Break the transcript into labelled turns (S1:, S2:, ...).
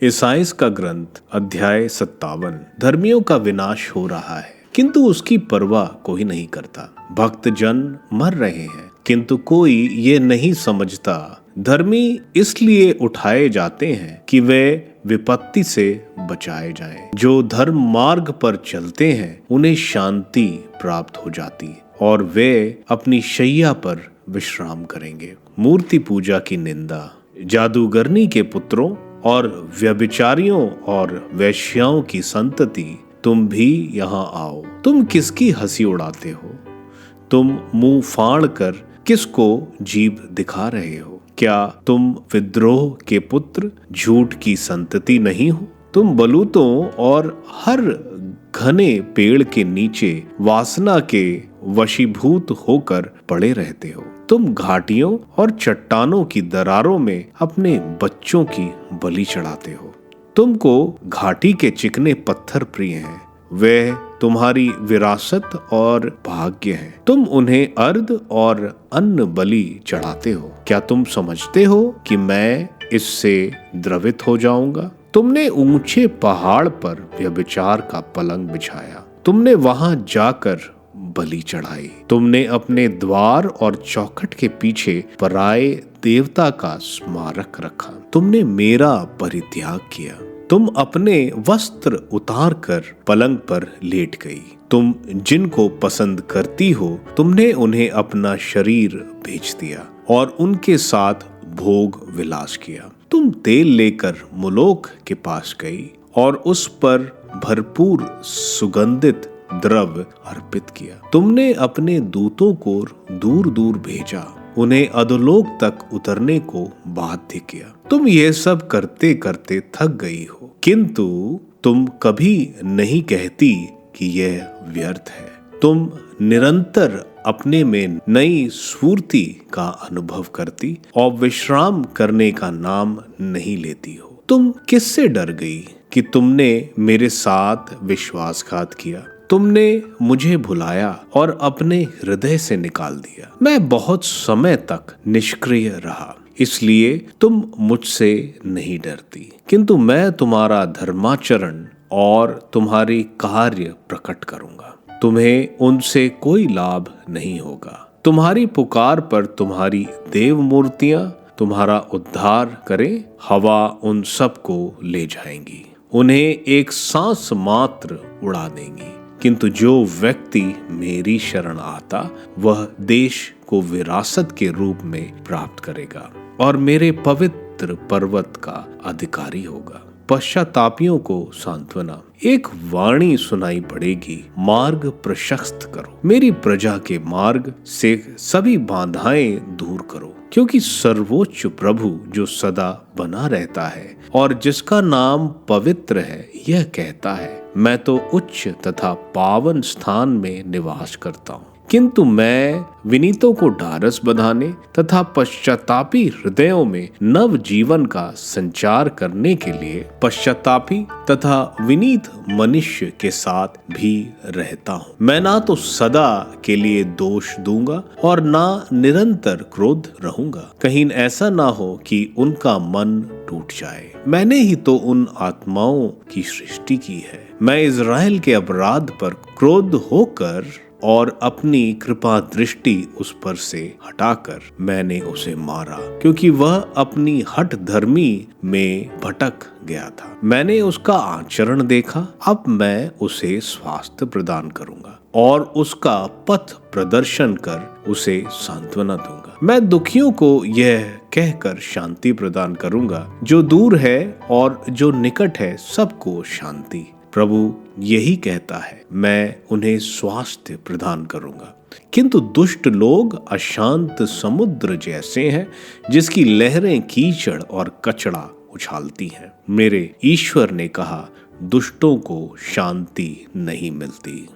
S1: ईसाइयाह का ग्रंथ अध्याय 57। धर्मियों का विनाश हो रहा है किंतु उसकी परवाह कोई नहीं करता। भक्त जन मर रहे हैं किंतु कोई ये नहीं समझता। धर्मी इसलिए उठाए जाते हैं कि वे विपत्ति से बचाए जाएं। जो धर्म मार्ग पर चलते हैं उन्हें शांति प्राप्त हो जाती है और वे अपनी शैया पर विश्राम करेंगे। मूर्ति पूजा की निंदा। जादूगरनी के पुत्रों और व्यभिचारियों और वेश्याओं की संतति, तुम भी यहाँ आओ। तुम किसकी हंसी उड़ाते हो? तुम मुंह फाड़ कर किसको जीभ दिखा रहे हो? क्या तुम विद्रोह के पुत्र, झूठ की संतति नहीं हो? तुम बलूतों और हर घने पेड़ के नीचे वासना के वशीभूत होकर पड़े रहते हो। तुम घाटियों और चट्टानों की दरारों में अपने बच्चों की बलि चढ़ाते हो। तुमको घाटी के चिकने पत्थर प्रिय हैं, वे तुम्हारी विरासत और भाग्य हैं। तुम उन्हें अर्ध और अन्न बलि चढ़ाते हो। क्या तुम समझते हो कि मैं इससे द्रवित हो जाऊंगा? तुमने ऊंचे पहाड़ पर व्यभिचार का पलंग बिछाया, तुमने वहां जाकर बलि चढ़ाई। तुमने अपने द्वार और चौखट के पीछे पराये देवता का स्मारक रखा। तुमने मेरा परित्याग किया। तुम अपने वस्त्र उतार कर पलंग पर लेट गई। तुम जिनको पसंद करती हो तुमने उन्हें अपना शरीर बेच दिया और उनके साथ भोग विलास किया। तुम तेल लेकर मुलोक के पास गई और उस पर भरपूर सुगंधित द्रव्य अर्पित किया। तुमने अपने दूतों को दूर दूर भेजा, उन्हें अधोलोक तक उतरने को बाध्य किया। तुम ये सब करते करते थक गई हो किंतु तुम कभी नहीं कहती कि यह व्यर्थ है। तुम निरंतर अपने में नई स्फूर्ति का अनुभव करती और विश्राम करने का नाम नहीं लेती हो। तुम किससे डर गई कि तुमने मेरे साथ विश्वासघात किया? तुमने मुझे भुलाया और अपने हृदय से निकाल दिया। मैं बहुत समय तक निष्क्रिय रहा, इसलिए तुम मुझसे नहीं डरती। किंतु मैं तुम्हारा धर्माचरण और तुम्हारी कार्य प्रकट करूंगा। तुम्हें उनसे कोई लाभ नहीं होगा। तुम्हारी पुकार पर तुम्हारी देव मूर्तियां तुम्हारा उद्धार करें। हवा उन सब को ले जाएंगी, उन्हें एक सांस मात्र उड़ा देंगी। किंतु जो व्यक्ति मेरी शरण आता वह देश को विरासत के रूप में प्राप्त करेगा और मेरे पवित्र पर्वत का अधिकारी होगा। पश्चातापियों को सांत्वना। एक वाणी सुनाई पड़ेगी, मार्ग प्रशस्त करो, मेरी प्रजा के मार्ग से सभी बाधाएं दूर करो। क्योंकि सर्वोच्च प्रभु जो सदा बना रहता है और जिसका नाम पवित्र है, यह कहता है, मैं तो उच्च तथा पावन स्थान में निवास करता हूँ। किंतु मैं विनीतों को ढाढ़स बंधाने तथा पश्चातापी हृदयों में नव जीवन का संचार करने के लिए पश्चातापी तथा विनीत मनुष्य के साथ भी रहता हूँ। मैं ना तो सदा के लिए दोष दूंगा और ना निरंतर क्रोध रहूंगा, कहीं ऐसा ना हो कि उनका मन टूट जाए। मैंने ही तो उन आत्माओं की सृष्टि की है। मैं इज़राइल के अपराध पर क्रोध होकर और अपनी कृपा दृष्टि उस पर से हटाकर मैंने उसे मारा, क्योंकि वह अपनी हठ धर्मी में भटक गया था। मैंने उसका आचरण देखा, अब मैं उसे स्वास्थ्य प्रदान करूंगा और उसका पथ प्रदर्शन कर उसे सांत्वना दूंगा। मैं दुखियों को यह कहकर शांति प्रदान करूंगा, जो दूर है और जो निकट है सबको शांति। प्रभु यही कहता है, मैं उन्हें स्वास्थ्य प्रदान करूंगा। किंतु दुष्ट लोग अशांत समुद्र जैसे हैं, जिसकी लहरें कीचड़ और कचड़ा उछालती हैं। मेरे ईश्वर ने कहा, दुष्टों को शांति नहीं मिलती।